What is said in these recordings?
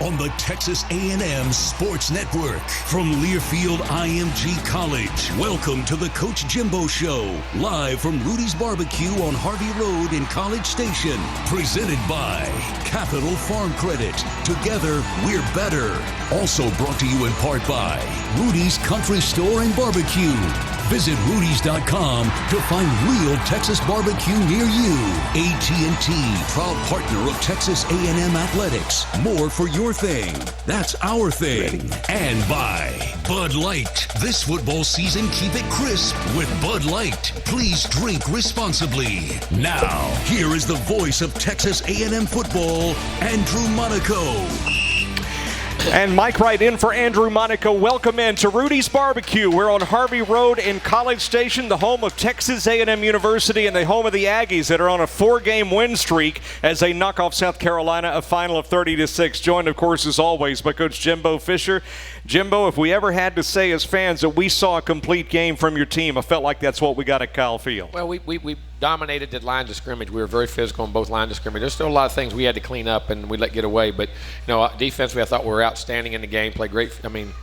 on the Texas A&M Sports Network. From Learfield IMG College, welcome to the Coach Jimbo Show, live from Rudy's Barbecue on Harvey Road in College Station. Presented by Capital Farm Credit. Together, we're better. Also brought to you in part by Rudy's Country Store and Barbecue. Visit Rudy's.com to find real Texas barbecue near you. AT&T, proud partner of Texas A&M Athletics. More for your thing. That's our thing. And by Bud Light. This football season, keep it crisp with Bud Light. Please drink responsibly. Now, here is the voice of Texas A&M football, Andrew Monaco. And Mike Wright in for Andrew Monaco. Welcome in to Rudy's Barbecue. We're on Harvey Road in College Station, the home of Texas A&M University and the home of the Aggies that are on a 4-game win streak as they knock off South Carolina, a final of 30-6. Joined, of course, as always, by Coach Jimbo Fisher. Jimbo, if we ever had to say as fans that we saw a complete game from your team, I felt like that's what we got at Kyle Field. Well, we dominated the lines of scrimmage. We were very physical on both lines of scrimmage. There's still a lot of things we had to clean up and we let get away. But, defensively, I thought we were outstanding in the game. Played great,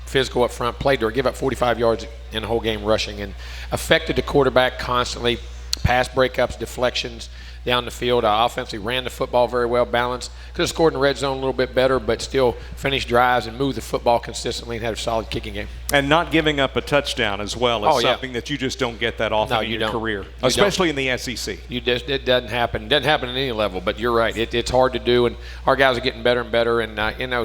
physical up front. Give up 45 yards in the whole game rushing and affected the quarterback constantly. Pass breakups, deflections down the field. Offensively ran the football very well, balanced. Could have scored in the red zone a little bit better, but still finished drives and moved the football consistently and had a solid kicking game. And not giving up a touchdown as well is something that you just don't get that often in your career, especially in the SEC. It doesn't happen. It doesn't happen at any level, but you're right. It's hard to do, and our guys are getting better and better. And,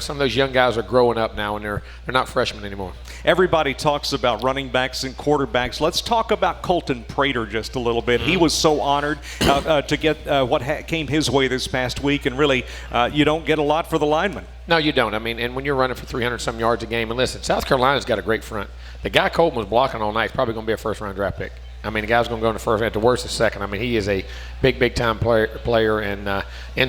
some of those young guys are growing up now, and they're not freshmen anymore. Everybody talks about running backs and quarterbacks. Let's talk about Colton Prater just a little bit. He was so honored to get what came his way this past week, and really you don't get a lot for the lineman. No, you don't. And when you're running for 300-some yards a game, and listen, South Carolina's got a great front. The guy Colton was blocking all night is probably going to be a first-round draft pick. The guy's going to go in the first, at the worst, the second. He is a big-time player, and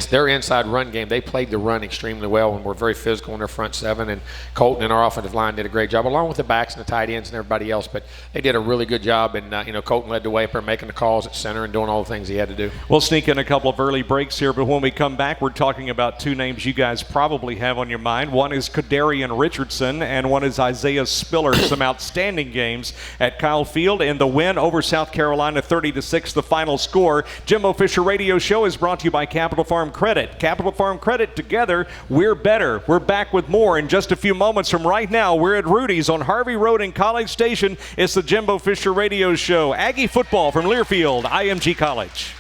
their inside run game, they played the run extremely well and were very physical in their front seven, and Colton and our offensive line did a great job, along with the backs and the tight ends and everybody else, but they did a really good job, and, Colton led the way up there making the calls at center and doing all the things he had to do. We'll sneak in a couple of early breaks here, but when we come back, we're talking about two names you guys probably have on your mind. One is Arian Richardson, and one is Isaiah Spiller. Some outstanding games at Kyle Field, and the win over South Carolina 30-6, the final score. Jimbo Fisher Radio Show is brought to you by Capital Farm Credit. Capital Farm Credit, together, we're better. We're back with more in just a few moments from right now. We're at Rudy's on Harvey Road in College Station. It's the Jimbo Fisher Radio Show. Aggie football from Learfield, IMG College.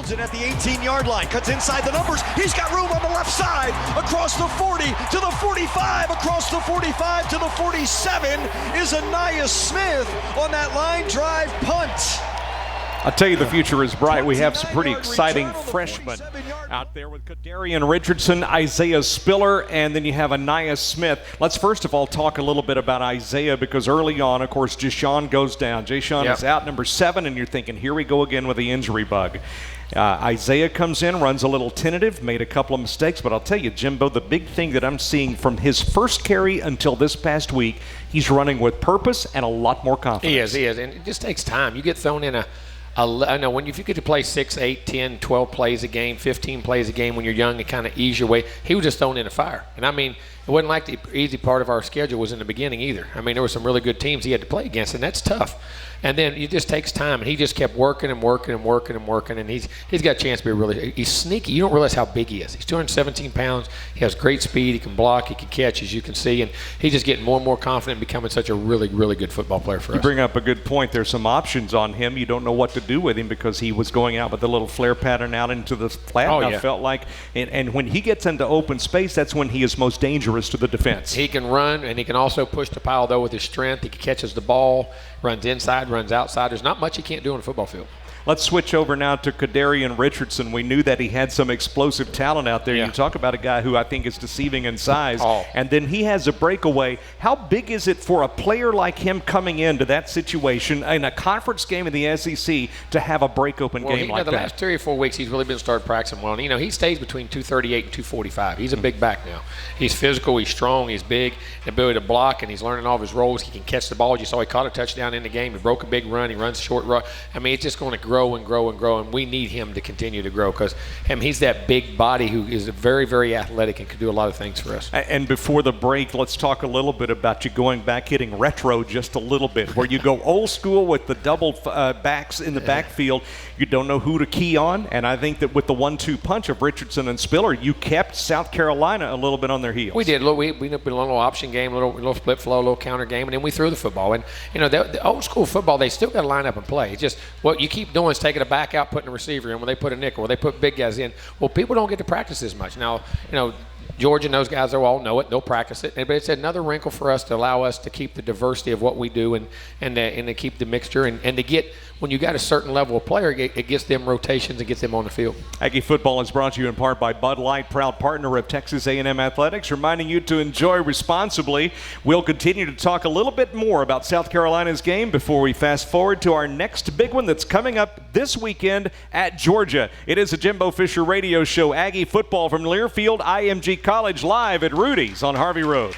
fields it at the 18-yard line, cuts inside the numbers. He's got room on the left side, across the 40 to the 45, across the 45 to the 47 is Anaya Smith on that line drive punt. I'll tell you, the future is bright. We have some pretty exciting freshmen out there with Arian Richardson, Isaiah Spiller, and then you have Anaya Smith. Let's first of all talk a little bit about Isaiah, because early on, of course, Jashawn goes down. Jashawn is out, number 7, and you're thinking, here we go again with the injury bug. Isaiah comes in, runs a little tentative, made a couple of mistakes, but I'll tell you, Jimbo, the big thing that I'm seeing from his first carry until this past week, he's running with purpose and a lot more confidence. He is, and it just takes time. You get thrown in I know if you get to play 6, 8, 10, 12 plays a game, 15 plays a game when you're young and kind of ease your way, he was just thrown in the fire. And I mean, it wasn't like the easy part of our schedule was in the beginning either. I mean, there were some really good teams he had to play against, and that's tough. And then it just takes time, and he just kept working and working and working and working, and he's got a chance to be he's sneaky. You don't realize how big he is. He's 217 pounds. He has great speed. He can block. He can catch, as you can see, and he's just getting more and more confident, becoming such a really, really good football player for us. You bring up a good point. There's some options on him. You don't know what to do with him because he was going out with the little flare pattern out into the flat. I felt like, and when he gets into open space, that's when he is most dangerous to the defense. He can run, and he can also push the pile, though, with his strength. He catches the ball, runs inside, runs outside. There's not much he can't do on a football field. Let's switch over now to Arian Richardson. We knew that he had some explosive talent out there. You talk about a guy who I think is deceiving in size, and then he has a breakaway. How big is it for a player like him coming into that situation in a conference game in the SEC to have a break-open game like that? The last 3 or 4 weeks, he's really been started practicing well. And, he stays between 238 and 245. He's a big back now. He's physical, he's strong, he's big, the ability to block, and he's learning all of his roles. He can catch the ball. You saw he caught a touchdown in the game. He broke a big run. He runs short run. I mean, it's just going to grow and grow and grow, and we need him to continue to grow because he's that big body who is very, very athletic and can do a lot of things for us. And before the break, let's talk a little bit about you going back, hitting retro just a little bit, where you go old school with the double backs in the backfield. You don't know who to key on, and I think that with the 1-2 punch of Richardson and Spiller, you kept South Carolina a little bit on their heels. We did. We put a little option game, a little split flow, a little counter game, and then we threw the football. And, the old school football, they still got to line up and play. It's just what you keep doing is taking a back out, putting a receiver in when they put a nickel, or they put big guys in. Well, people don't get to practice as much. Now, Georgia and those guys, they'll all know it. They'll practice it. But it's another wrinkle for us to allow us to keep the diversity of what we do and to keep the mixture and to get, when you got a certain level of player, it gets them rotations and gets them on the field. Aggie Football is brought to you in part by Bud Light, proud partner of Texas A&M Athletics, reminding you to enjoy responsibly. We'll continue to talk a little bit more about South Carolina's game before we fast forward to our next big one that's coming up this weekend at Georgia. It is a Jimbo Fisher radio show. Aggie Football from Learfield IMG College, live at Rudy's on Harvey Road.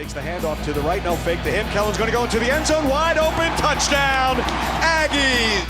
Takes the handoff to the right, no fake to him. Kellen's going to go into the end zone, wide open, touchdown, Aggie!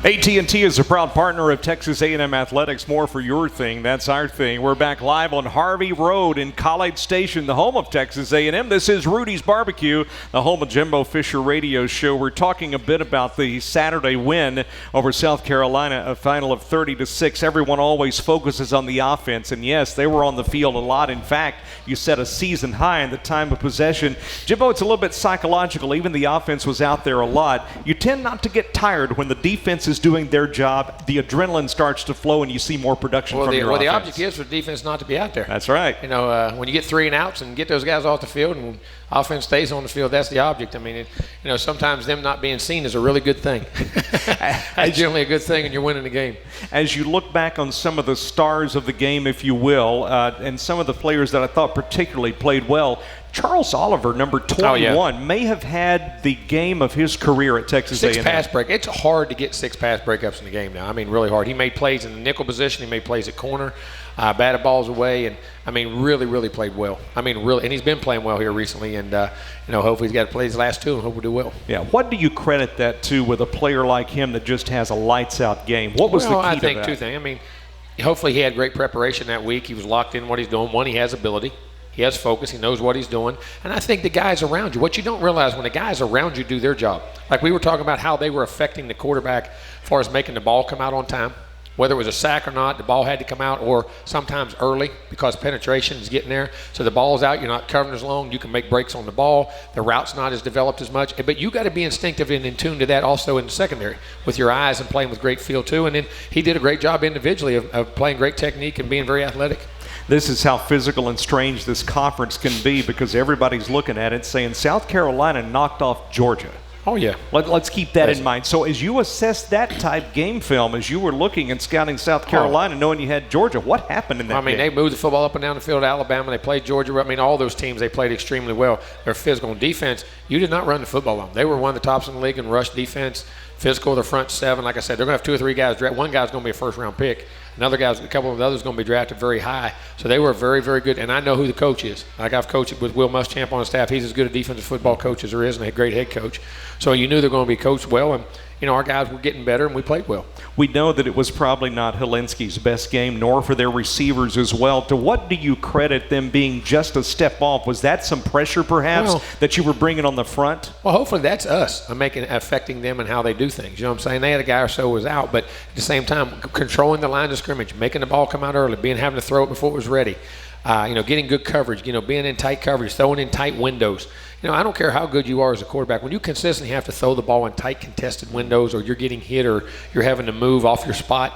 AT&T is a proud partner of Texas A&M Athletics. More for your thing, that's our thing. We're back live on Harvey Road in College Station, the home of Texas A&M. This is Rudy's Barbecue, the home of Jimbo Fisher Radio Show. We're talking a bit about the Saturday win over South Carolina, a final of 30-6. Everyone always focuses on the offense, and yes, they were on the field a lot. In fact, you set a season high in the time of possession. Jimbo, it's a little bit psychological. Even the offense was out there a lot. You tend not to get tired when the defense is doing their job. The adrenaline starts to flow and you see more production from your offense. The object is for the defense not to be out there. That's right. You know, when you get 3 and outs and get those guys off the field and offense stays on the field, that's the object. I mean, sometimes them not being seen is a really good thing. That's generally a good thing and you're winning the game. As you look back on some of the stars of the game, if you will, and some of the players that I thought particularly played well, Charles Oliver, number 21, may have had the game of his career at Texas A&M. 6 pass break. It's hard to get 6 pass breakups in the game now. I mean, really hard. He made plays in the nickel position. He made plays at corner, batted balls away, and I mean, really played well. I mean, really, and he's been playing well here recently, and hopefully he's got to play his last 2 and hope we'll do well. Yeah. What do you credit that to with a player like him that just has a lights-out game? What was the key to that? I think 2 things. I mean, hopefully he had great preparation that week. He was locked in what he's doing. One, he has ability. He has focus. He knows what he's doing. And I think the guys around you, what you don't realize when the guys around you do their job, like we were talking about how they were affecting the quarterback as far as making the ball come out on time. Whether it was a sack or not, the ball had to come out, or sometimes early because penetration is getting there. So the ball's out, you're not covering as long, you can make breaks on the ball. The route's not as developed as much. But you got to be instinctive and in tune to that also in the secondary with your eyes and playing with great feel too. And then he did a great job individually of playing great technique and being very athletic. This is how physical and strange this conference can be because everybody's looking at it saying South Carolina knocked off Georgia. Oh, yeah. Let's keep that in mind. So as you assess that type game film, as you were looking and scouting South Carolina, knowing you had Georgia, what happened in that game? They moved the football up and down the field at Alabama. They played Georgia. I mean, all those teams, they played extremely well. Their physical defense, you did not run the football on. They were one of the tops in the league in rush defense, physical, the front 7. Like I said, they're going to have 2 or 3 guys. One guy's going to be a first-round pick. A couple of the others going to be drafted very high. So they were very, very good. And I know who the coach is. Like I've coached with Will Muschamp on the staff. He's as good a defensive football coach as there is and a great head coach. So you knew they're going to be coached well. And, our guys were getting better and we played well. We know that it was probably not Helinski's best game, nor for their receivers as well. To what do you credit them being just a step off? Was that some pressure perhaps that you were bringing on the front? Well, hopefully that's us affecting them and how they do things. You know what I'm saying? They had a guy or so was out, but at the same time, controlling the line of scrimmage, making the ball come out early, having to throw it before it was ready. Getting good coverage, being in tight coverage, throwing in tight windows. I don't care how good you are as a quarterback. When you consistently have to throw the ball in tight contested windows or you're getting hit or you're having to move off your spot,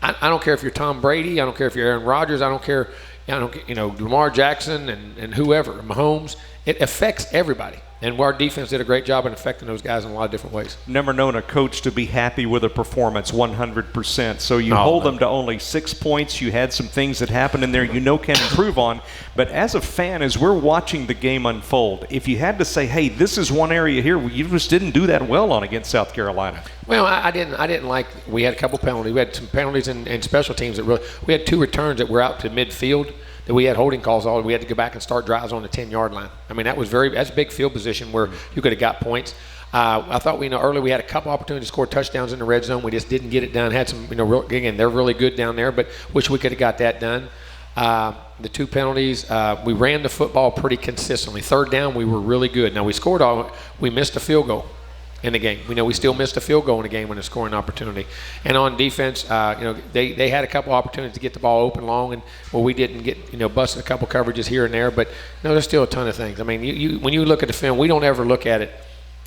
I don't care if you're Tom Brady. I don't care if you're Aaron Rodgers. I don't care, Lamar Jackson and whoever, Mahomes. It affects everybody. And our defense did a great job in affecting those guys in a lot of different ways. Never known a coach to be happy with a performance 100%. So you hold them to only 6 points. You had some things that happened in there can improve on. But as a fan, as we're watching the game unfold, if you had to say, hey, this is one area here you just didn't do that well on against South Carolina. Well, I didn't like. We had a couple penalties. We had some penalties in special teams that we had 2 returns that were out to midfield. That we had holding calls all. We had to go back and start drives on the 10-yard line. I mean, that's a big field position where you could have got points. I thought early we had a couple opportunities to score touchdowns in the red zone. We just didn't get it done. Had some, again, they're really good down there, but wish we could have got that done. The 2 penalties, we ran the football pretty consistently. 3rd down, we were really good. Now we missed a field goal in the game. We still missed a field goal in the game when a scoring opportunity. And on defense, they had a couple opportunities to get the ball open long, and we didn't get, busted a couple coverages here and there. But there's still a ton of things. I mean, when you look at the film, we don't ever look at it.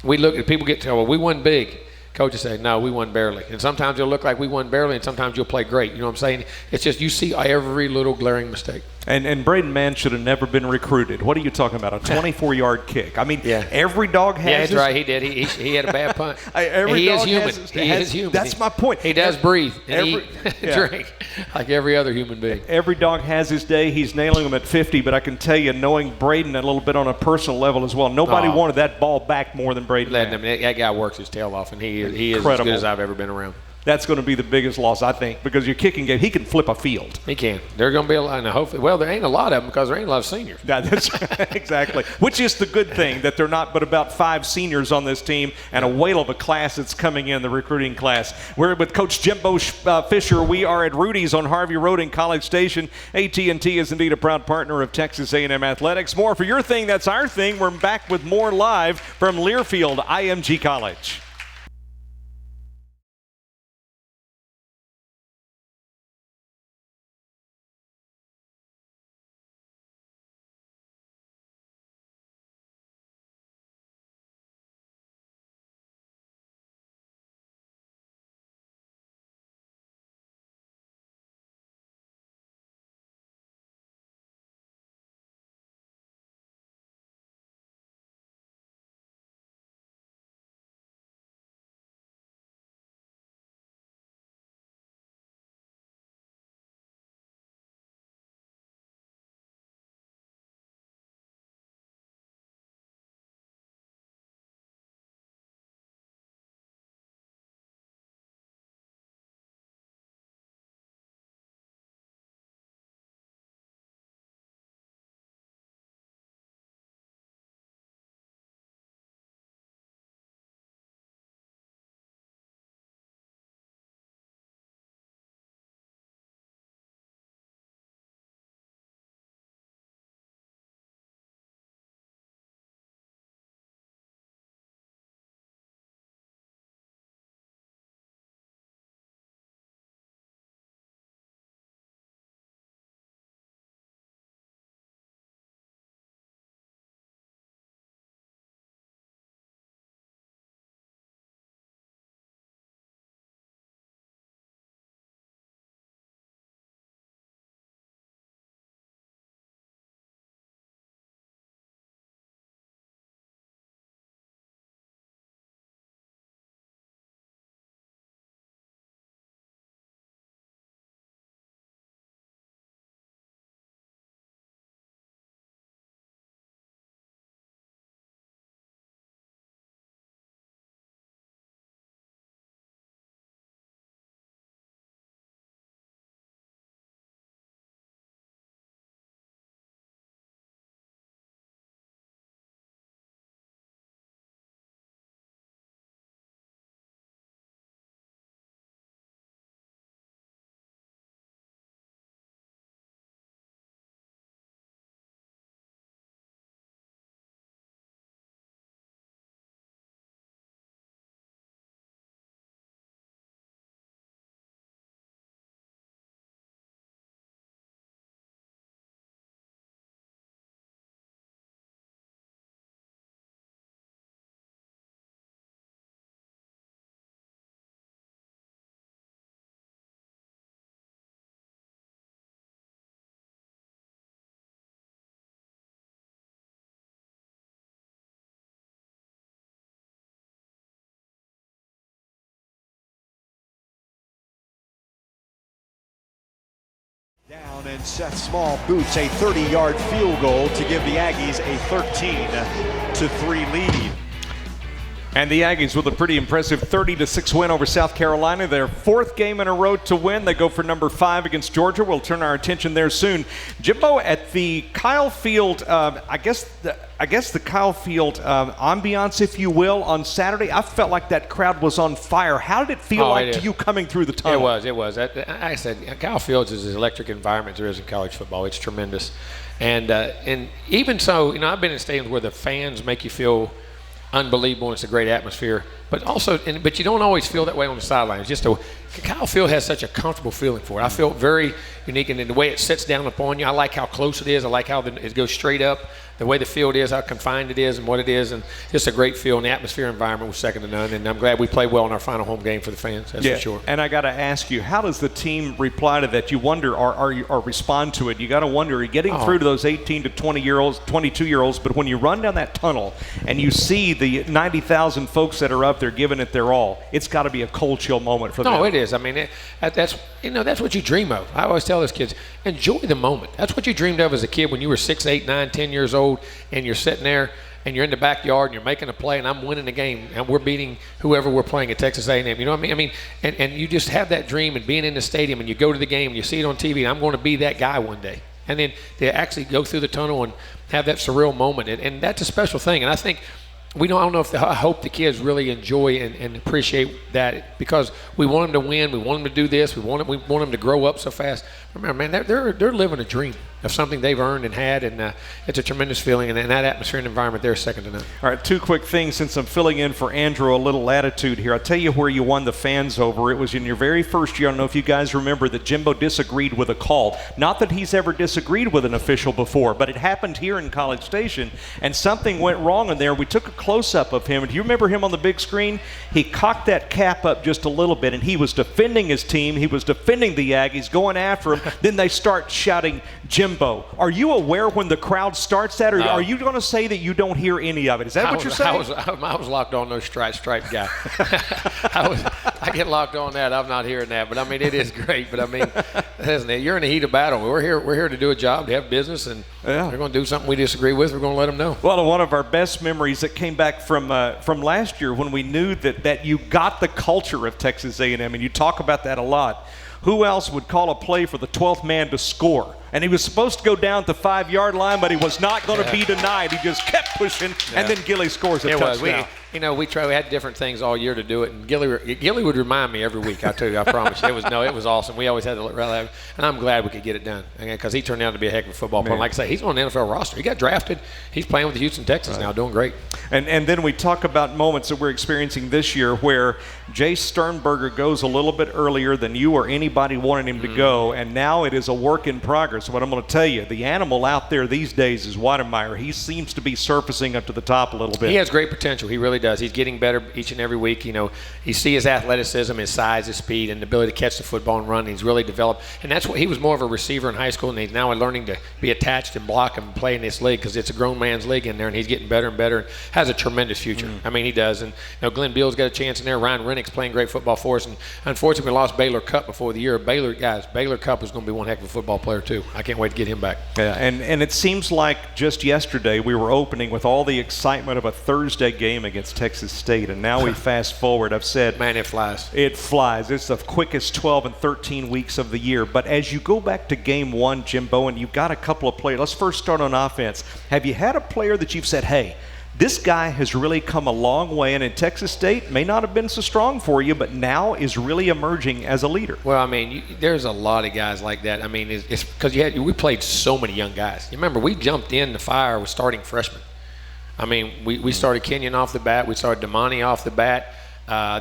We look at people get told, well, we won big. Coaches say, no, we won barely. And sometimes it'll look like we won barely, and sometimes you'll play great. You know what I'm saying? It's just you see every little glaring mistake. And Braden Mann should have never been recruited. What are you talking about? A 24-yard kick. I mean, every dog has that's right. He did. He had a bad punt. He is human. He is human. That's my point. He does breathe and drink like every other human being. Every dog has his day. He's nailing them at 50, but I can tell you, knowing Braden a little bit on a personal level as well, nobody wanted that ball back more than Braden Mann. That guy works his tail off, and he is as good as I've ever been around. that's going to be the biggest loss, I think, because your kicking game, he can flip a field. He can. There are going to be a lot, and hopefully, well, there ain't a lot of them because there ain't a lot of seniors. Yeah, that's exactly. Which is the good thing, that they're not but about 5 seniors on this team and a whale of a class that's coming in, the recruiting class. We're with Coach Jimbo Fisher. We are at Rudy's on Harvey Road in College Station. AT&T is indeed a proud partner of Texas A&M Athletics. More for your thing, that's our thing. We're back with more live from Learfield IMG College. Down and Seth Small boots a 30-yard field goal to give the Aggies a 13-3 lead. And the Aggies with a pretty impressive 30-6 win over South Carolina. Their 4th game in a row to win. They go for number 5 against Georgia. We'll turn our attention there soon. Jimbo, at the Kyle Field, I guess the Kyle Field ambiance, if you will, on Saturday, I felt like that crowd was on fire. How did it feel to you coming through the tunnel? It was. I said, Kyle Fields is as electric environment there is in college football. It's tremendous. And even so, I've been in stadiums where the fans make you feel unbelievable, and it's a great atmosphere. But also, but you don't always feel that way on the sidelines. Kyle Field has such a comfortable feeling for it. I felt very unique, and in the way it sits down upon you, I like how close it is. I like how it goes straight up. The way the field is, how confined it is, and what it is, and just a great feel. And the atmosphere environment was second to none. And I'm glad we played well in our final home game for the fans. That's for sure. And I got to ask you, how does the team reply to that? You wonder, or respond to it? You got to wonder, you're getting through to those 18 to 20-year-olds, 22-year-olds, but when you run down that tunnel and you see the 90,000 folks that are up there giving it their all, it's got to be a cold chill moment for them. No, it is. I mean, that's what you dream of. I always tell those kids, enjoy the moment. That's what you dreamed of as a kid when you were 6, 8, 9, 10 years old, and you're sitting there and you're in the backyard and you're making a play and I'm winning the game and we're beating whoever we're playing at Texas A&M. You know what I mean? And you just have that dream and being in the stadium and you go to the game and you see it on TV and I'm going to be that guy one day. And then they actually go through the tunnel and have that surreal moment. And that's a special thing. And I think I don't know if I hope the kids really enjoy and appreciate that because we want them to win. We want them to do this. We want them to grow up so fast. Remember, man, they're living a dream of something they've earned and had, and it's a tremendous feeling. And that atmosphere and environment, they're second to none. All right, two quick things since I'm filling in for Andrew, a little latitude here. I'll tell you where you won the fans over. It was in your very first year. I don't know if you guys remember that Jimbo disagreed with a call. Not that he's ever disagreed with an official before, but it happened here in College Station, and something went wrong in there. We took a close-up of him. Do you remember him on the big screen? He cocked that cap up just a little bit, and he was defending his team. He was defending the Aggies, going after him. Then they start shouting, Jimbo. Are you aware when the crowd starts that, or are you going to say that you don't hear any of it? Is that what you're saying? I was locked on those stripe guy. I get locked on that. I'm not hearing that, but I mean it is great. But I mean, isn't it? You're in the heat of battle. We're here to do a job, to have business, and they're going to do something we disagree with. We're going to let them know. Well, one of our best memories that came back from last year when we knew that you got the culture of Texas A&M, and you talk about that a lot. Who else would call a play for the 12th man to score? And he was supposed to go down at the 5-yard line, but he was not going to be denied. He just kept pushing, and then Gilly scores a touchdown. We had different things all year to do it, and Gilly would remind me every week. I tell you, I promise you, it was awesome. We always had to and I'm glad we could get it done because he turned out to be a heck of a football player. Like I say, he's on the NFL roster. He got drafted. He's playing with the Houston Texans now, doing great. And then we talk about moments that we're experiencing this year where Jay Sternberger goes a little bit earlier than you or anybody wanted him to go, and now it is a work in progress. What I'm going to tell you, the animal out there these days is Wademeyer. He seems to be surfacing up to the top a little bit. He has great potential. He really does. He's getting better each and every week. You see his athleticism, his size, his speed, and the ability to catch the football and run. He's really developed. And that's what he was more of a receiver in high school, and he's now learning to be attached and block and play in this league because it's a grown man's league in there, and he's getting better and better and has a tremendous future. I mean, he does. And Glenn Beal's got a chance in there. Ryan Rennick's playing great football for us. And unfortunately, we lost Baylor Cup before the year. Baylor Cup is going to be one heck of a football player, too. I can't wait to get him back. Yeah, and it seems like just yesterday we were opening with all the excitement of a Thursday game against Texas State, and now we fast forward. I've said, man, it flies. It flies. It's the quickest 12 and 13 weeks of the year. But as you go back to game one, Jimbo, and you've got a couple of players. Let's first start on offense. Have you had a player that you've said, hey, this guy has really come a long way, and in Texas State may not have been so strong for you, but now is really emerging as a leader? Well, I mean, there's a lot of guys like that. I mean, it's because we played so many young guys. You remember, we jumped in the fire with starting freshmen. I mean, we started Kenyon off the bat. We started Damani off the bat.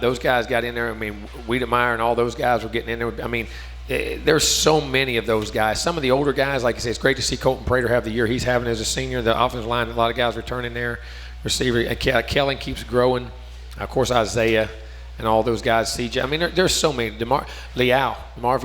Those guys got in there. I mean, Wiedemeyer and all those guys were getting in there. I mean, there's so many of those guys. Some of the older guys, like I say, it's great to see Colton Prater have the year he's having as a senior. The offensive line, a lot of guys returning there. Receiver, Kellen keeps growing. Of course, Isaiah and all those guys, CJ. I mean, there's so many. Marv Leal.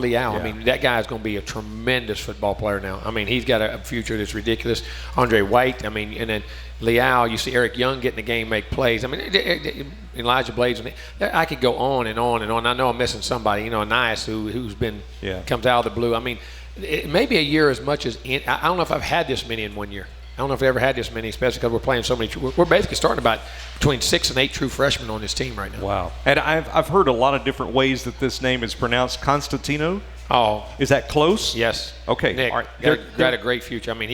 Yeah. I mean, that guy is going to be a tremendous football player now. I mean, he's got a future that's ridiculous. Andre White. I mean, and then Leal. You see Eric Young get in the game, make plays. I mean, Elijah Blades. I could go on and on and on. I know I'm missing somebody. Nias, who's been comes out of the blue. I mean, maybe a year as much as I don't know if I've had this many in 1 year. I don't know if we ever had this many, especially because we're playing so many. We're basically starting about between 6 and 8 true freshmen on this team right now. Wow. And I've heard a lot of different ways that this name is pronounced. Constantino? Oh. Is that close? Yes. Okay. Nick, got a great future. I mean,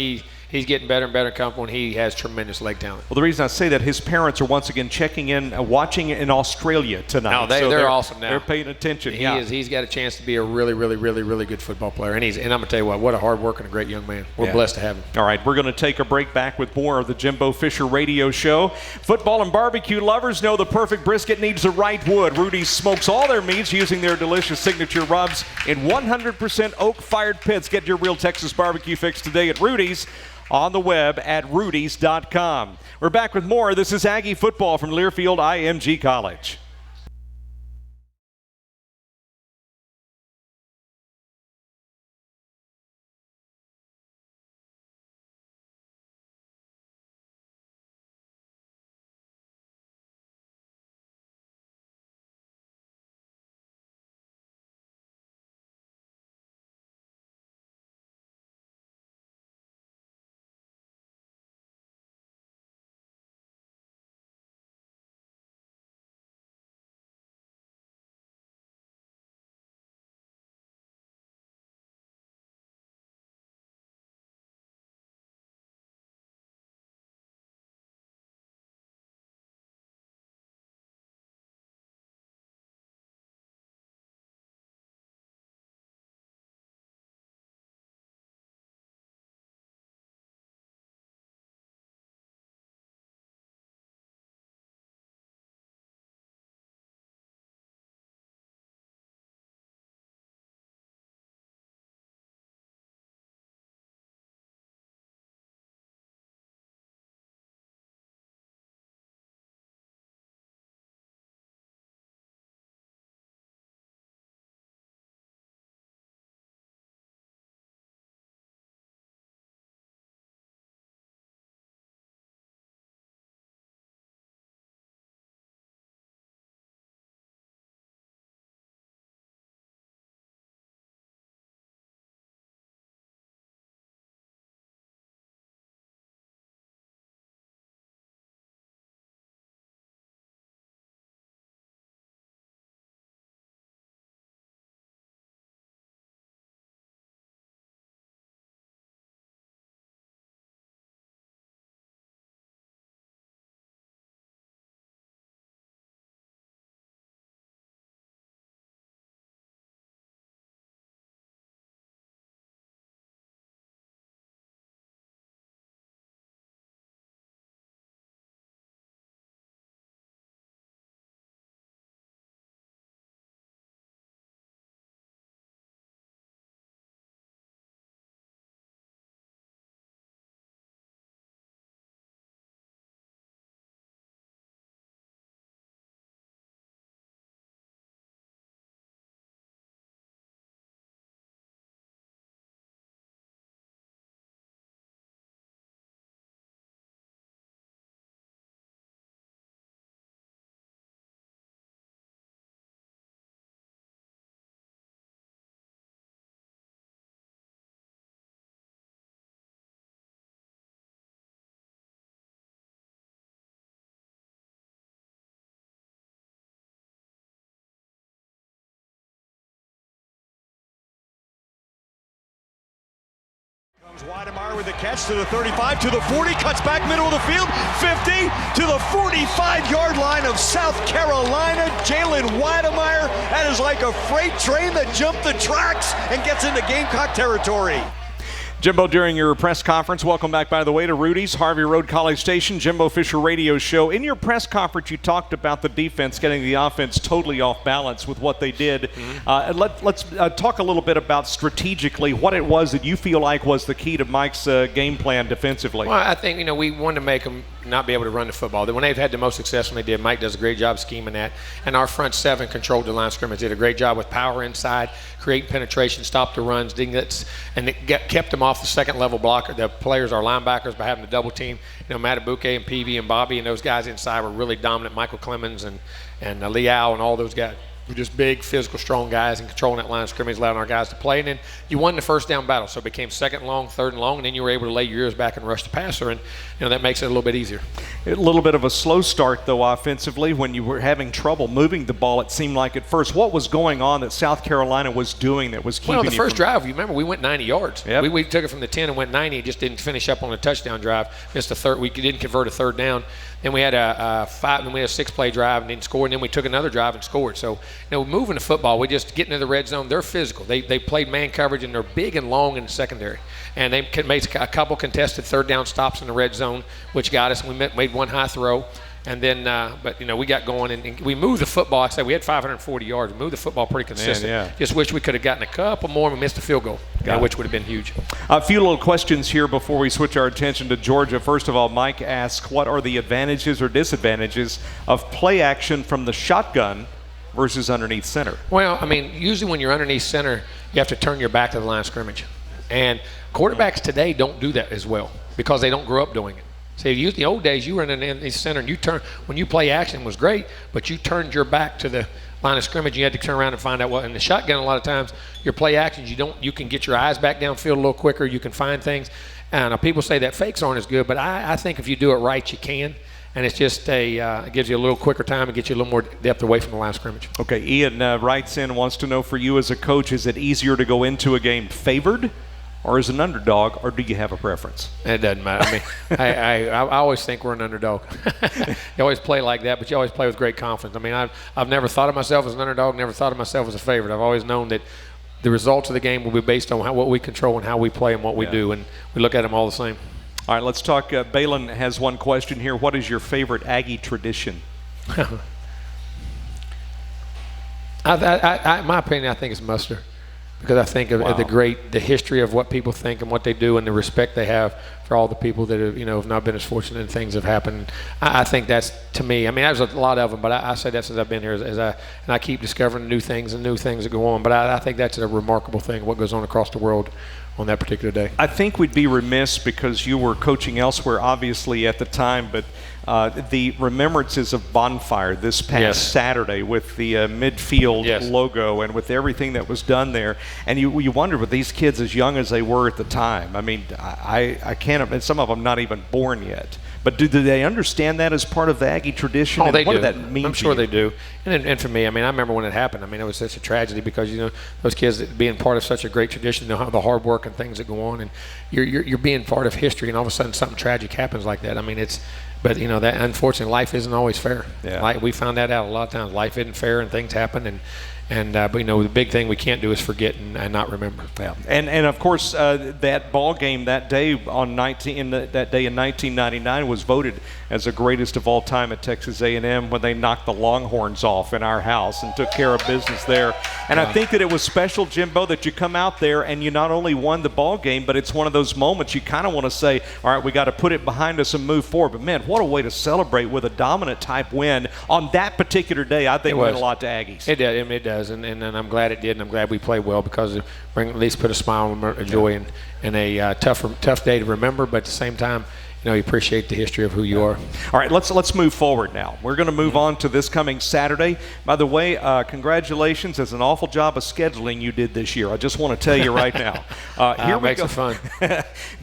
he's getting better and better comfortable, and he has tremendous leg talent. Well, the reason I say that, his parents are once again checking in, watching in Australia tonight. No, they're awesome now. They're paying attention. He's got a chance to be a really, really, really, really good football player. And I'm going to tell you what a hard worker and a great young man. We're blessed to have him. All right, we're going to take a break. Back with more of the Jimbo Fisher Radio Show. Football and barbecue lovers know the perfect brisket needs the right wood. Rudy's smokes all their meats using their delicious signature rubs in 100% oak-fired pits. Get your real Texas barbecue fix today at Rudy's. On the web at rudys.com. We're back with more. This is Aggie football from Learfield IMG College. Weidemeyer with the catch to the 35, to the 40, cuts back middle of the field, 50, to the 45-yard line of South Carolina. Jalen Weidemeyer, that is like a freight train that jumped the tracks and gets into Gamecock territory. Jimbo, during your press conference, welcome back, by the way, to Rudy's, Harvey Road College Station, Jimbo Fisher Radio Show. In your press conference, you talked about the defense getting the offense totally off balance with what they did. Let's talk a little bit about strategically what it was that you feel like was the key to Mike's game plan defensively. Well, I think, we wanted to make them not be able to run the football. When they've had the most success when they did, Mike does a great job scheming that. And our front seven controlled the line of scrimmage, did a great job with power inside, creating penetration, stopped the runs, and it kept them off the second level blocker. The players, our linebackers, by having the double team. Matabuke and Peavy and Bobby and those guys inside were really dominant. Michael Clemens and Leal and all those guys were just big, physical, strong guys, and controlling that line of scrimmage, allowing our guys to play. And then you won the first down battle, so it became second and long, third and long, and then you were able to lay your ears back and rush the passer, and that makes it a little bit easier. A little bit of a slow start, though, offensively. When you were having trouble moving the ball, it seemed like at first. What was going on that South Carolina was doing that was keeping you? Well, the first drive, you remember, we went 90 yards. Yep. We took it from the 10 and went 90, just didn't finish up on a touchdown drive. Missed the third. We didn't convert a third down. Then we had a 6-play drive and didn't score, and then we took another drive and scored. So, moving the football, we just get into the red zone. They're physical. They played man coverage, and they're big and long in the secondary. And they made a couple contested third down stops in the red zone, which got us. We made one high throw. And then, we got going, and we moved the football. I said we had 540 yards. We moved the football pretty consistent. Man, yeah. Just wish we could have gotten a couple more and we missed a field goal, which would have been huge. A few little questions here before we switch our attention to Georgia. First of all, Mike asks, what are the advantages or disadvantages of play action from the shotgun versus underneath center? Well, usually when you're underneath center, you have to turn your back to the line of scrimmage. And quarterbacks today don't do that as well because they don't grow up doing it. See, in the old days, you were in the center, and when you play action was great, but you turned your back to the line of scrimmage. You had to turn around and find out what. In the shotgun, a lot of times, your play actions, you can get your eyes back downfield a little quicker. You can find things. And people say that fakes aren't as good, but I think if you do it right, you can. And it's just it gives you a little quicker time and gets you a little more depth away from the line of scrimmage. Okay, Ian writes in, wants to know, for you as a coach, is it easier to go into a game favored or as an underdog, or do you have a preference? It doesn't matter. I always think we're an underdog. You always play like that, but you always play with great confidence. I've never thought of myself as an underdog, never thought of myself as a favorite. I've always known that the results of the game will be based on what we control and how we play and what we do, and we look at them all the same. All right, let's talk. Balin has one question here. What is your favorite Aggie tradition? My opinion, I think it's muster. Because I think of the history of what people think and what they do and the respect they have for all the people that have not been as fortunate and things have happened. I think that's, to me, there's a lot of them, but I say that since I've been here, and I keep discovering new things that go on. But I think that's a remarkable thing, what goes on across the world on that particular day. I think we'd be remiss, because you were coaching elsewhere, obviously, at the time, but the remembrances of Bonfire this past Saturday with the midfield logo and with everything that was done there. And you wondered, with these kids as young as they were at the time, I can't, and some of them not even born yet. But do they understand that as part of the Aggie tradition? Oh, they do. What did that mean I'm sure they do. And for me, I remember when it happened. It was such a tragedy because those kids being part of such a great tradition, the hard work and things that go on, and you're being part of history, and all of a sudden something tragic happens like that. But that unfortunately, life isn't always fair. Yeah. We found that out a lot of times. Life isn't fair, and things happen, but the big thing we can't do is forget and not remember. Yeah. And of course, that ball game that day in 1999 was voted as the greatest of all time at Texas A&M when they knocked the Longhorns off in our house and took care of business there. And I think that it was special, Jimbo, that you come out there and you not only won the ball game, but it's one of those moments you kind of want to say, all right, we got to put it behind us and move forward. But man, what a way to celebrate with a dominant type win on that particular day. I think it meant a lot to Aggies. It did. It does. And I'm glad it did, and I'm glad we played well because it at least put a smile and joy in a tough day to remember, but at the same time, you appreciate the history of who you are. All right, let's move forward now. We're going to move on to this coming Saturday. By the way, congratulations. It's an awful job of scheduling you did this year. I just want to tell you right now. Here makes it fun.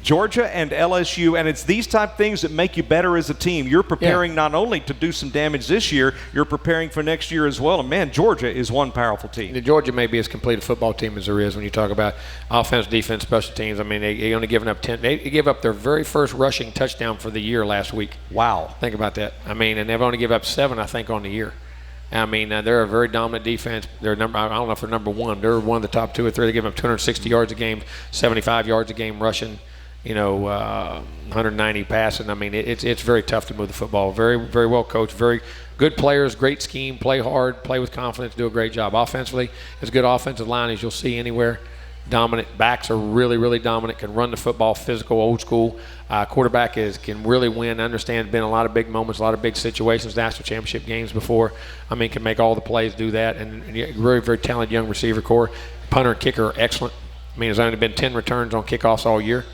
Georgia and LSU, and it's these type things that make you better as a team. You're preparing not only to do some damage this year, you're preparing for next year as well. And man, Georgia is one powerful team. Georgia may be as complete a football team as there is when you talk about offense, defense, special teams. I mean, they only given up 10. They gave up their very first rushing touchdown for the year last week. Wow. Think about that. I mean, and they've only given up 7, I think, on the year. I mean, they're a very dominant defense. I don't know if they're number 1. They're one of the top 2 or 3. They give up 260 yards a game, 75 yards a game rushing, 190 passing. I mean, it's very tough to move the football. Very, very well coached. Very good players, great scheme, play hard, play with confidence, do a great job. Offensively, as good offensive line as you'll see anywhere. Dominant. Backs are really, really dominant, can run the football, physical, old school. Quarterback can really win, understand, been a lot of big moments, a lot of big situations, national championship games before. I mean, can make all the plays, do that. And very, very talented young receiver core. Punter and kicker are excellent. I mean, there's only been 10 returns on kickoffs all year.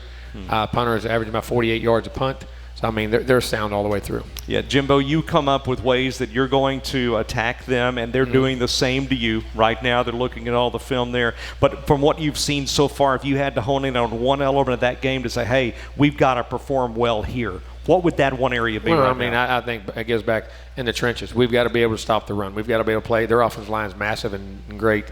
Punter is averaging about 48 yards a punt. So, I mean, they're sound all the way through. Yeah, Jimbo, you come up with ways that you're going to attack them, and they're doing the same to you right now. They're looking at all the film there. But from what you've seen so far, if you had to hone in on one element of that game to say, hey, we've got to perform well here, what would that one area be? Well, right I mean, now? I think it goes back in the trenches. We've got to be able to stop the run. We've got to be able to play. Their offensive line is massive and great.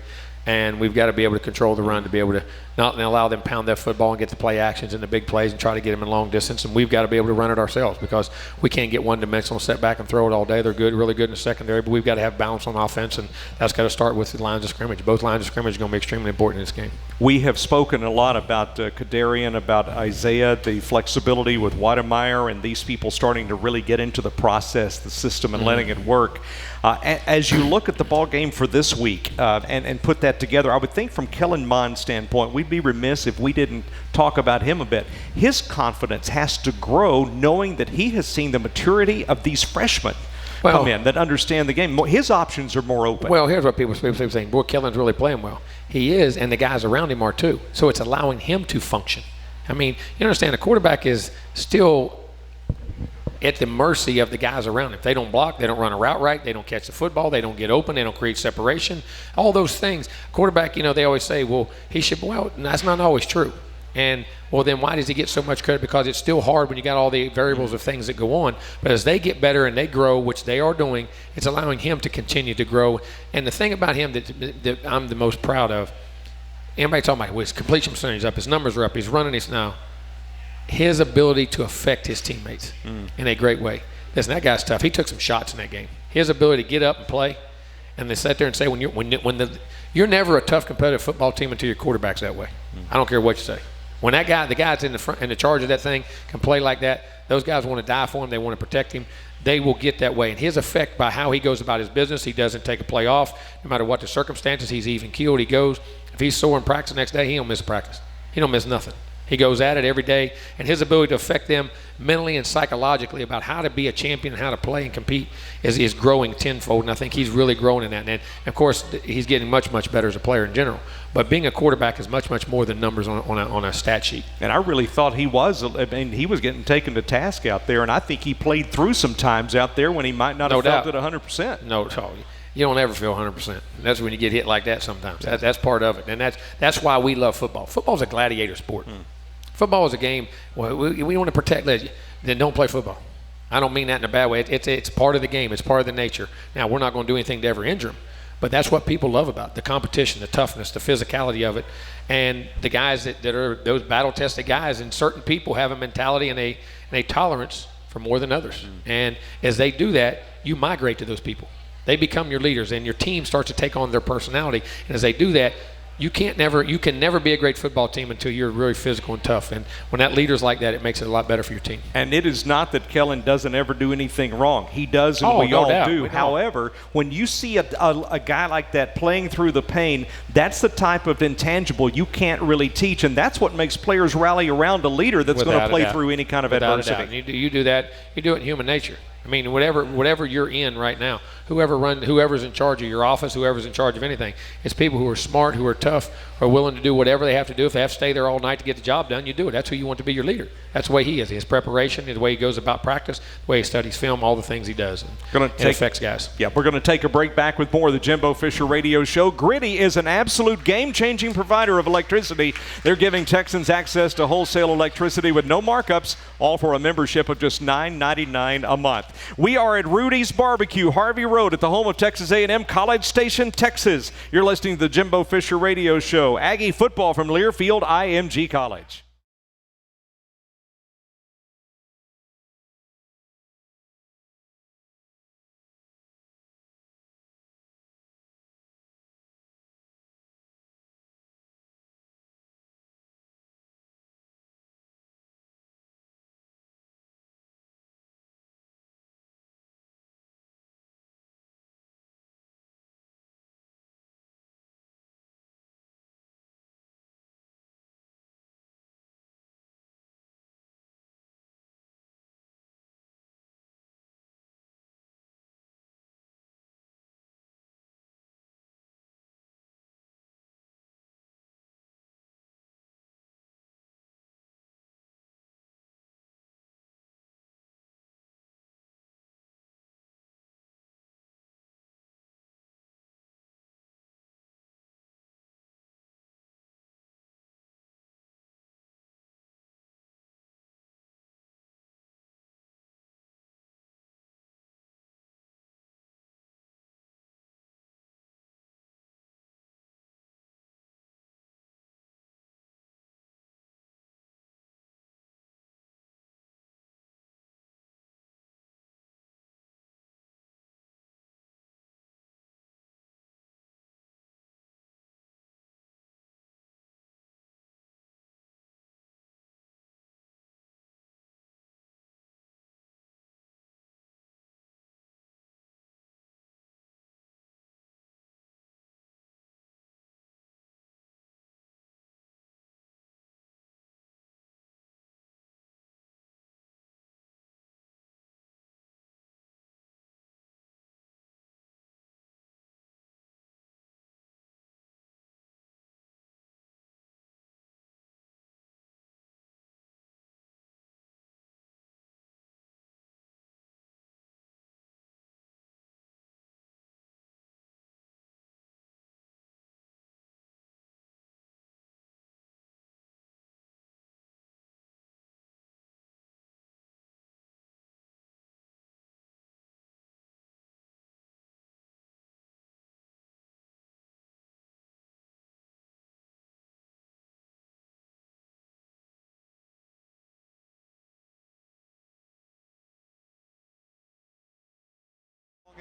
And we've got to be able to control the run to be able to not allow them pound that football and get the play actions and the big plays and try to get them in long distance. And we've got to be able to run it ourselves because we can't get one-dimensional, set back and throw it all day. They're good, really good in the secondary, but we've got to have balance on offense, and that's got to start with the lines of scrimmage. Both lines of scrimmage are going to be extremely important in this game. We have spoken a lot about Kadarian, about Isaiah, the flexibility with Wademeyer, and these people starting to really get into the process, the system, and letting it work. As you look at the ball game for this week and put that together, I would think from Kellen Mond's standpoint, we'd be remiss if we didn't talk about him a bit. His confidence has to grow knowing that he has seen the maturity of these freshmen come in that understand the game. His options are more open. Well, here's what people saying. Boy, Kellen's really playing well. He is, and the guys around him are too. So it's allowing him to function. I mean, you understand, a quarterback is still at the mercy of the guys around him. If they don't block, they don't run a route right, they don't catch the football, they don't get open, they don't create separation, all those things. Quarterback, they always say, well, he should, well, that's not always true. And, well, then why does he get so much credit? Because it's still hard when you got all the variables of things that go on. But as they get better and they grow, which they are doing, it's allowing him to continue to grow. And the thing about him that I'm the most proud of, everybody talking about his completion percentage up, his numbers are up, he's running his now. His ability to affect his teammates in a great way. Listen, that guy's tough. He took some shots in that game. His ability to get up and play, and they sat there and say, you're never a tough competitive football team until your quarterback's that way. I don't care what you say. When the guys in the front, in the charge of that thing, can play like that, those guys want to die for him. They want to protect him. They will get that way. And his effect by how he goes about his business, he doesn't take a play off. No matter what the circumstances, he's even keeled. He goes. If he's sore in practice the next day, he don't miss a practice. He don't miss nothing. He goes at it every day, and his ability to affect them mentally and psychologically about how to be a champion and how to play and compete is growing tenfold, and I think he's really growing in that. And, of course, he's getting much, much better as a player in general. But being a quarterback is much, much more than numbers on a stat sheet. And I really thought he was. I mean, he was getting taken to task out there, and I think he played through some times out there when he might not have felt it 100%. No, you don't ever feel 100%. That's when you get hit like that sometimes. That's part of it, and that's why we love football. Football's a gladiator sport. Football is a game. Well, we want to protect. Then don't play football. I don't mean that in a bad way. It's part of the game. It's part of the nature. Now, we're not going to do anything to ever injure them, but that's what people love about it, the competition, the toughness, the physicality of it. And the guys that are those battle-tested guys, and certain people have a mentality and a tolerance for more than others. And as they do that, you migrate to those people. They become your leaders, and your team starts to take on their personality. And as they do that, you can never be a great football team until you're really physical and tough. And when that leader's like that, it makes it a lot better for your team. And it is not that Kellen doesn't ever do anything wrong. He does, and we all do. However, when you see a guy like that playing through the pain, that's the type of intangible you can't really teach, and that's what makes players rally around a leader that's going to play through any kind of adversity. You do that. You do it in human nature. I mean, whatever you're in right now, whoever's in charge of your office, whoever's in charge of anything, it's people who are smart, who are tough, are willing to do whatever they have to do. If they have to stay there all night to get the job done, you do it. That's who you want to be your leader. That's the way he is. His preparation, the way he goes about practice, the way he studies film, all the things he does. It affects guys. Yeah, we're going to take a break. Back with more of the Jimbo Fisher Radio Show. Gritty is an absolute game-changing provider of electricity. They're giving Texans access to wholesale electricity with no markups, all for a membership of just $9.99 a month. We are at Rudy's Barbecue, Harvey Road, at the home of Texas A&M, College Station, Texas. You're listening to the Jimbo Fisher Radio Show. Aggie football from Learfield IMG College.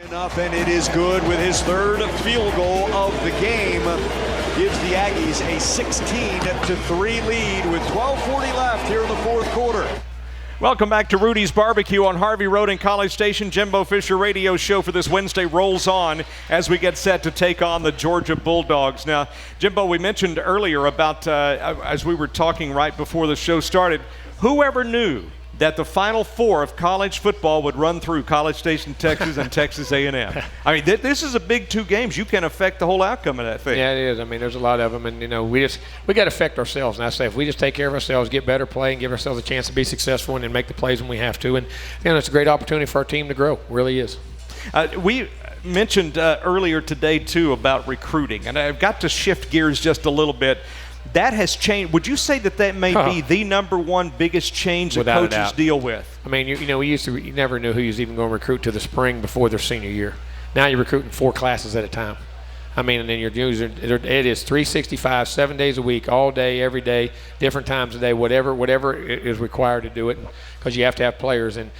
Enough, and it is good with his third field goal of the game. Gives the Aggies a 16-3 lead with 12:40 left here in the fourth quarter. Welcome back to Rudy's Barbecue on Harvey Road in College Station. Jimbo Fisher radio show for this Wednesday rolls on as we get set to take on the Georgia Bulldogs. Now, Jimbo, we mentioned earlier about, as we were talking right before the show started, whoever knew that the Final Four of college football would run through College Station, Texas, and Texas A&M. I mean, this is a big two games. You can affect the whole outcome of that thing. Yeah, it is. I mean, there's a lot of them, and we got to affect ourselves. And I say, if we just take care of ourselves, get better play, and give ourselves a chance to be successful and make the plays when we have to, and it's a great opportunity for our team to grow. It really is. We mentioned earlier today too about recruiting, and I've got to shift gears just a little bit. That has changed. Would you say that may be the number one biggest change that coaches deal with? I mean, you never knew who you was even going to recruit to the spring before their senior year. Now you're recruiting 4 classes at a time. I mean, and then it is 365, 7 days a week, all day, every day, different times a day, whatever is required to do it, because you have to have players. And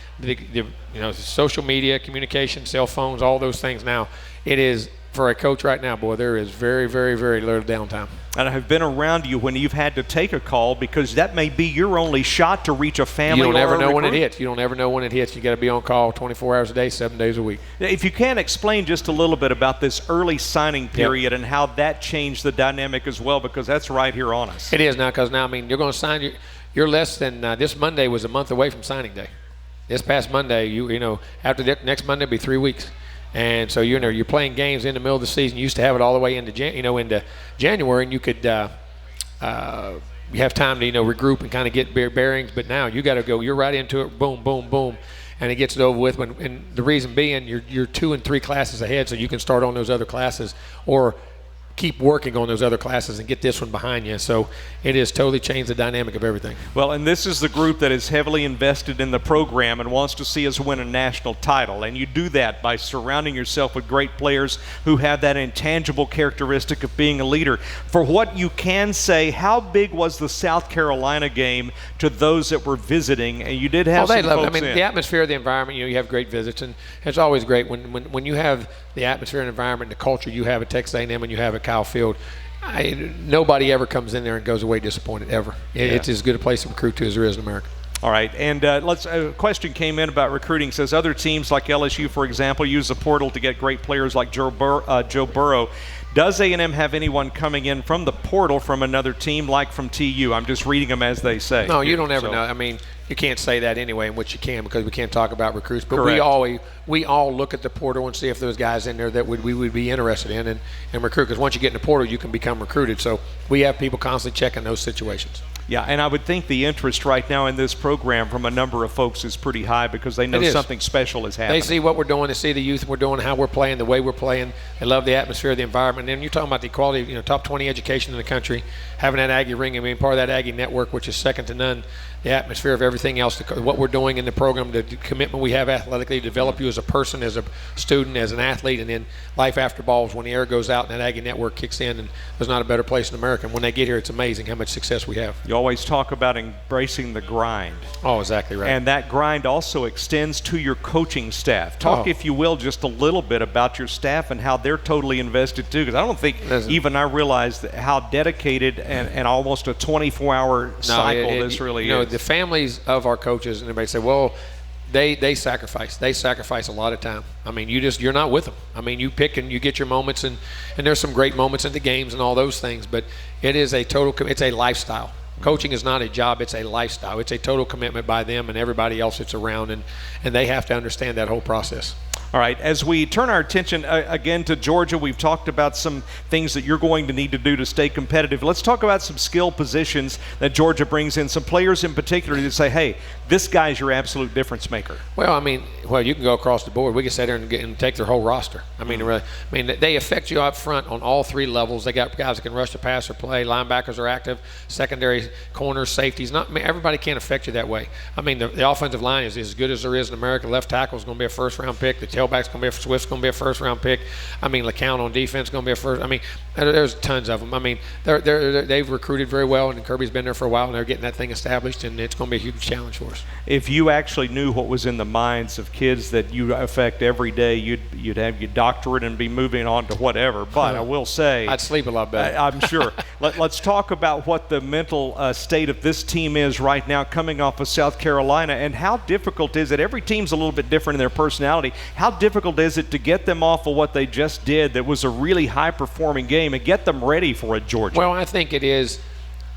social media, communication, cell phones, all those things now. It is, for a coach right now, boy, there is very, very, very little downtime. And I've been around you when you've had to take a call, because that may be your only shot to reach a family. You don't ever know when it hits. You don't ever know when it hits. You got to be on call 24 hours a day, 7 days a week. If you can explain just a little bit about this early signing period and how that changed the dynamic as well, because that's right here on us. It is now, because now, I mean, you're going to sign. You're less than this Monday was a month away from signing day. This past Monday, after the next Monday will be 3 weeks. And so you're playing games in the middle of the season. You used to have it all the way into January, and you could you have time to regroup and kind of get bearings. But now you got to go. You're right into it. Boom, boom, boom, and it gets it over with. And the reason being, you're 2 and 3 classes ahead, so you can start on those other classes or keep working on those other classes and get this one behind you. So it has totally changed the dynamic of everything. Well, and this is the group that is heavily invested in the program and wants to see us win a national title. And you do that by surrounding yourself with great players who have that intangible characteristic of being a leader. For what you can say, how big was the South Carolina game to those that were visiting? And you did have some folks in. The atmosphere, the environment, you have great visits, and it's always great when you have the atmosphere and environment and the culture you have at Texas A&M and you have at Kyle Field. Nobody ever comes in there and goes away disappointed, ever. It's as good a place to recruit to as there is in America. All right, and a question came in about recruiting. Says other teams like LSU, for example, use the portal to get great players like Joe Burrow. Does A&M have anyone coming in from the portal from another team, like from TU? I'm just reading them as they say. No, you don't ever know. I mean, you can't say that anyway, in which you can, because we can't talk about recruits. But Correct. we all look at the portal and see if there's guys in there that we would be interested in and recruit. Because once you get in the portal, you can become recruited. So we have people constantly checking those situations. Yeah, and I would think the interest right now in this program from a number of folks is pretty high, because they know something special is happening. They see what we're doing. They see the youth we're doing, how we're playing, the way we're playing. They love the atmosphere, the environment. And then you're talking about the quality of, top 20 education in the country, having that Aggie ring, part of that Aggie network, which is second to none. The atmosphere of everything else, what we're doing in the program, the commitment we have athletically to develop you as a person, as a student, as an athlete, and then life after balls when the air goes out and that Aggie network kicks in, and there's not a better place in America. And when they get here, it's amazing how much success we have. You always talk about embracing the grind. Oh, exactly right. And that grind also extends to your coaching staff. Talk, if you will, just a little bit about your staff and how they're totally invested too, because I don't think even I realized how dedicated and almost a 24-hour cycle this really is. The families of our coaches, and everybody say, well, they sacrifice. They sacrifice a lot of time. I mean, you're not with them. I mean, you pick and you get your moments, and there's some great moments in the games and all those things, but it is it's a lifestyle. Coaching is not a job, it's a lifestyle. It's a total commitment by them and everybody else that's around, and they have to understand that whole process. All right, as we turn our attention again to Georgia, we've talked about some things that you're going to need to do to stay competitive. Let's talk about some skill positions that Georgia brings in, some players in particular that say, hey, this guy's your absolute difference maker. Well, you can go across the board. We can sit there and take their whole roster. They affect you up front on all 3 levels. They got guys that can rush the passer, play. Linebackers are active. Secondary, corners, safeties. Everybody can't affect you that way. The offensive line is as good as there is in America. Left tackle is going to be a first-round pick. The tailback's going to be Swift's going to be a first-round pick. I mean, LeCount on defense going to be a first. I mean, there's tons of them. I mean, they've recruited very well, and Kirby's been there for a while, and they're getting that thing established, and it's going to be a huge challenge for us. If you actually knew what was in the minds of kids that you affect every day, you'd have your doctorate and be moving on to whatever. But I will say, I'd sleep a lot better. I'm sure. Let's talk about what the mental state of this team is right now, coming off of South Carolina, and how difficult is it? Every team's a little bit different in their personality. How difficult is it to get them off of what they just did that was a really high-performing game and get them ready for a Georgia? Well, I think it is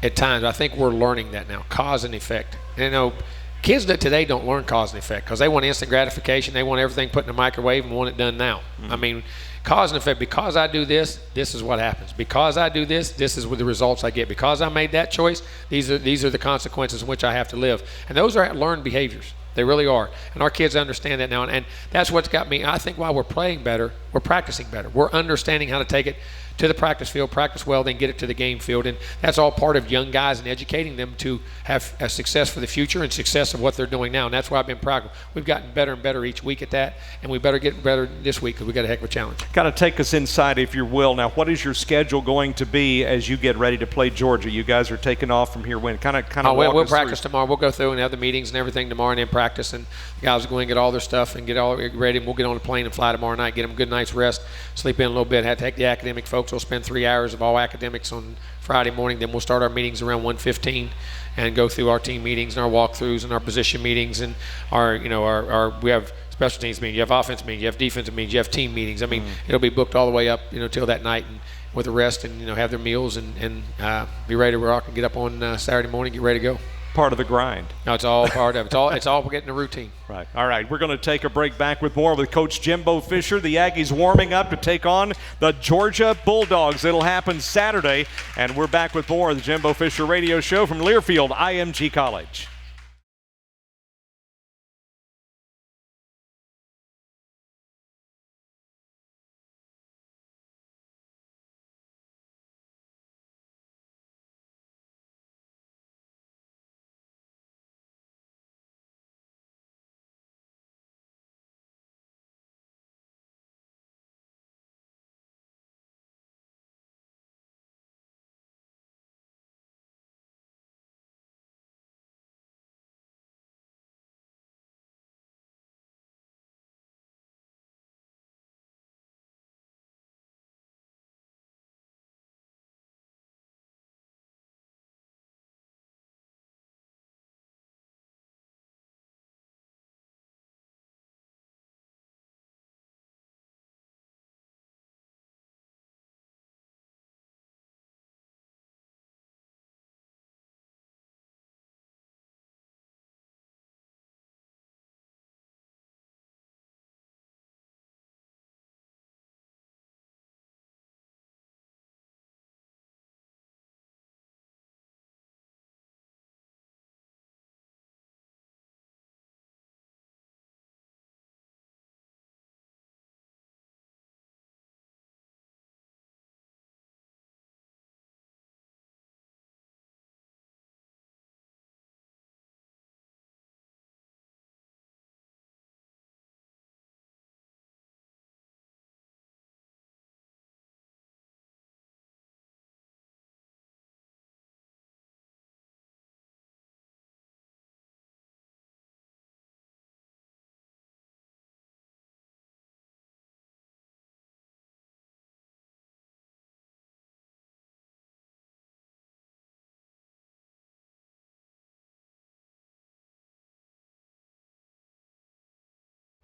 at times. I think we're learning that now, cause and effect. And, kids that today don't learn cause and effect because they want instant gratification. They want everything put in the microwave and want it done now. I mean, cause and effect. Because I do this, this is what happens. Because I do this, this is what the results I get. Because I made that choice, these are the consequences in which I have to live. And those are learned behaviors. They really are. And our kids understand that now. And that's what's got me. I think while we're playing better, we're practicing better. We're understanding how to take it to the practice field, practice well, then get it to the game field. And that's all part of young guys and educating them to have a success for the future and success of what they're doing now. And that's why I've been proud. We've gotten better and better each week at that, and we better get better this week because we got a heck of a challenge. Kind of take us inside, if you will. Now, what is your schedule going to be as you get ready to play Georgia? You guys are taking off from here. When kind of we'll practice tomorrow. We'll go through and have the meetings and everything tomorrow, and then practice. And the guys will go and get all their stuff and get all ready. And we'll get on the plane and fly tomorrow night. Get them a good night's rest. Sleep in a little bit. Have to take the academic folks. We'll spend 3 hours of all academics on Friday morning. Then we'll start our meetings around 1:15 and go through our team meetings and our walkthroughs and our position meetings and our we have special teams meetings, you have offensive meetings, you have defensive meetings, you have team meetings. I mean, it'll be booked all the way up, till that night and with the rest and, have their meals and be ready to rock and get up on Saturday morning, get ready to go. Part of the grind. No, it's all part of it. It's all getting a routine. Right. All right. We're going to take a break. Back with more with Coach Jimbo Fisher. The Aggies warming up to take on the Georgia Bulldogs. It'll happen Saturday. And we're back with more of the Jimbo Fisher Radio Show from Learfield IMG College.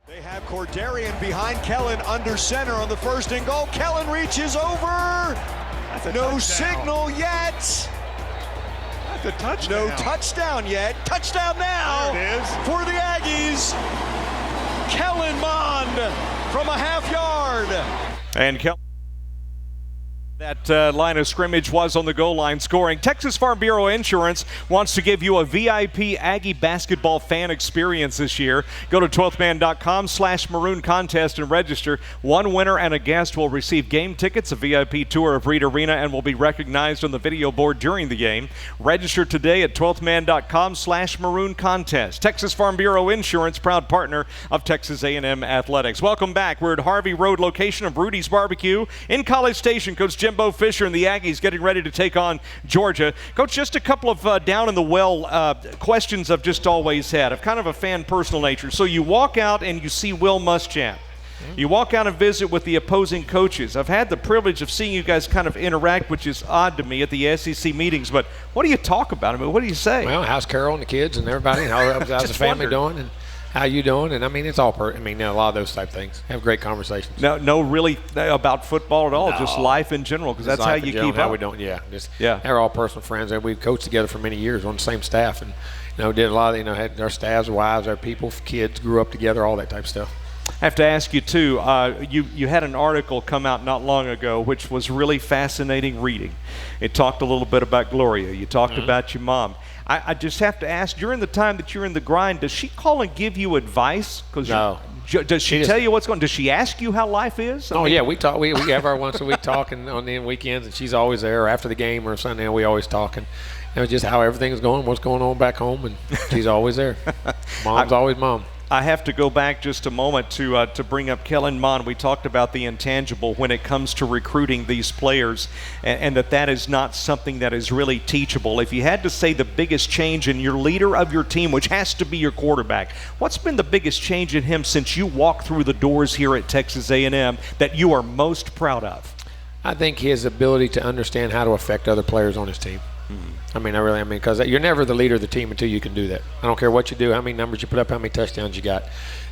They have Cordarian behind Kellen under center on the first and goal. Kellen reaches over. No signal yet. That's a touchdown. No touchdown yet. Touchdown now There it is. for the Aggies. Kellen Mond from a half yard. And That line of scrimmage was on the goal line scoring. Texas Farm Bureau Insurance wants to give you a VIP Aggie basketball fan experience this year. Go to 12thman.com/maroon contest and register. One winner and a guest will receive game tickets, a VIP tour of Reed Arena, and will be recognized on the video board during the game. Register today at 12thman.com/maroon contest. Texas Farm Bureau Insurance, proud partner of Texas A&M Athletics. Welcome back. We're at Harvey Road location of Rudy's Barbecue in College Station. Coach Jimbo Fisher and the Aggies getting ready to take on Georgia. Coach, just a couple of down in the well questions I've just always had of kind of a fan personal nature. So you walk out and you see Will Muschamp. You walk out and visit with the opposing coaches. I've had the privilege of seeing you guys kind of interact, which is odd to me at the SEC meetings, but what do you talk about? I mean, what do you say? Well, how's Carol and the kids and everybody? How's the family doing? And how you doing? And I mean, it's all a lot of those type things. Have great conversations. No, really about football at all, just life in general, because that's how you keep up. How we don't, they're all personal friends, and we've coached together for many years on the same staff, and did a lot of, had our staffs, wives, our people, kids, grew up together, all that type of stuff. I have to ask you, too, you had an article come out not long ago which was really fascinating reading. It talked a little bit about Gloria. You talked about your mom. I just have to ask, during the time that you're in the grind, does she call and give you advice? No. Does she tell you what's going on? Does she ask you how life is? Yeah, we talk. We have our once a week talking on the weekends, and she's always there, or after the game or Sunday, and we always talking. Just how everything's going, what's going on back home, and she's always there. Mom's always mom. I have to go back just a moment to bring up Kellen Mond. We talked about the intangible when it comes to recruiting these players, and that is not something that is really teachable. If you had to say the biggest change in your leader of your team, which has to be your quarterback, what's been the biggest change in him since you walked through the doors here at Texas A&M that you are most proud of? I think his ability to understand how to affect other players on his team. Because you're never the leader of the team until you can do that. I don't care what you do, how many numbers you put up, how many touchdowns you got.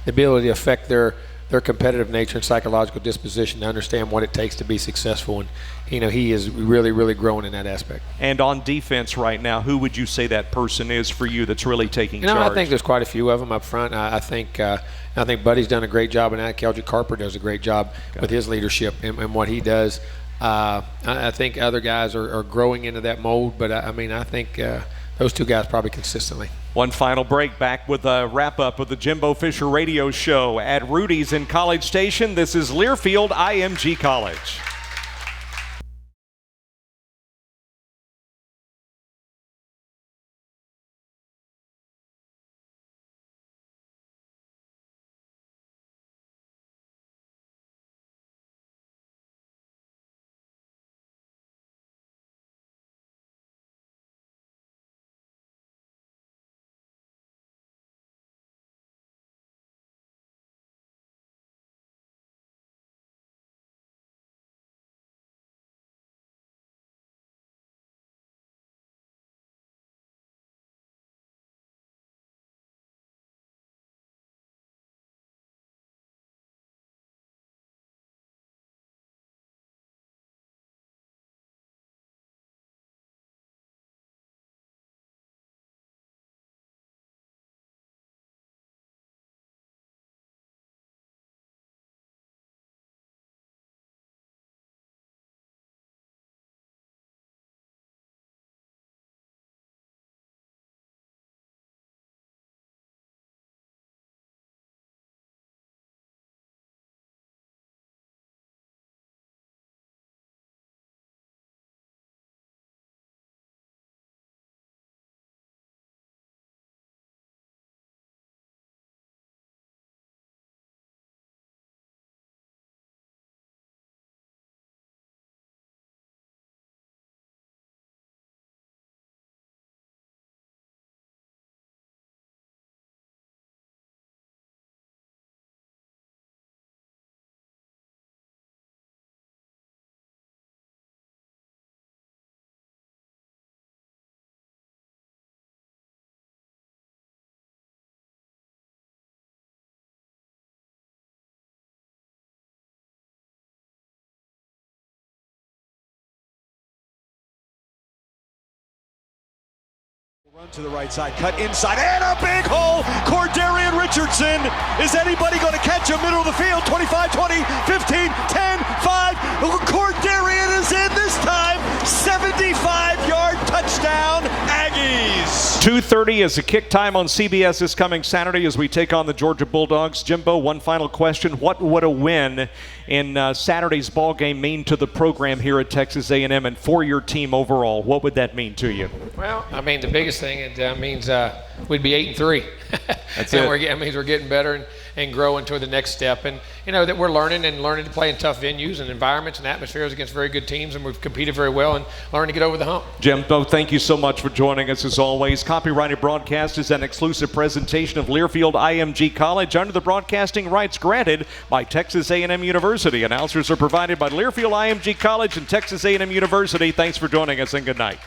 The ability to affect their competitive nature and psychological disposition to understand what it takes to be successful. And, he is really, really growing in that aspect. And on defense right now, who would you say that person is for you that's really taking charge? I think there's quite a few of them up front. I think Buddy's done a great job, and Keldrick Carper does a great job with his leadership and what he does. I think other guys are growing into that mold, but I think those two guys probably consistently. One final break, back with a wrap-up of the Jimbo Fisher Radio Show at Rudy's in College Station. This is Learfield IMG College. Run to the right side, cut inside, and a big hole. Arian Richardson. Is anybody going to catch him? Middle of the field, 25, 20, 15, 10, 5. Arian is in there. 4:30 is the kick time on CBS this coming Saturday as we take on the Georgia Bulldogs. Jimbo, one final question. What would a win in Saturday's ball game mean to the program here at Texas A&M and for your team overall? What would that mean to you? Well, I mean, the biggest thing, it means we'd be 8-3. That's and it. It means we're getting better and growing toward the next step. And, you know, that we're learning to play in tough venues and environments and atmospheres against very good teams, and we've competed very well and learned to get over the hump. Jimbo, thank you so much for joining us as always. Copyrighted broadcast is an exclusive presentation of Learfield IMG College under the broadcasting rights granted by Texas A&M University. Announcers are provided by Learfield IMG College and Texas A&M University. Thanks for joining us and good night.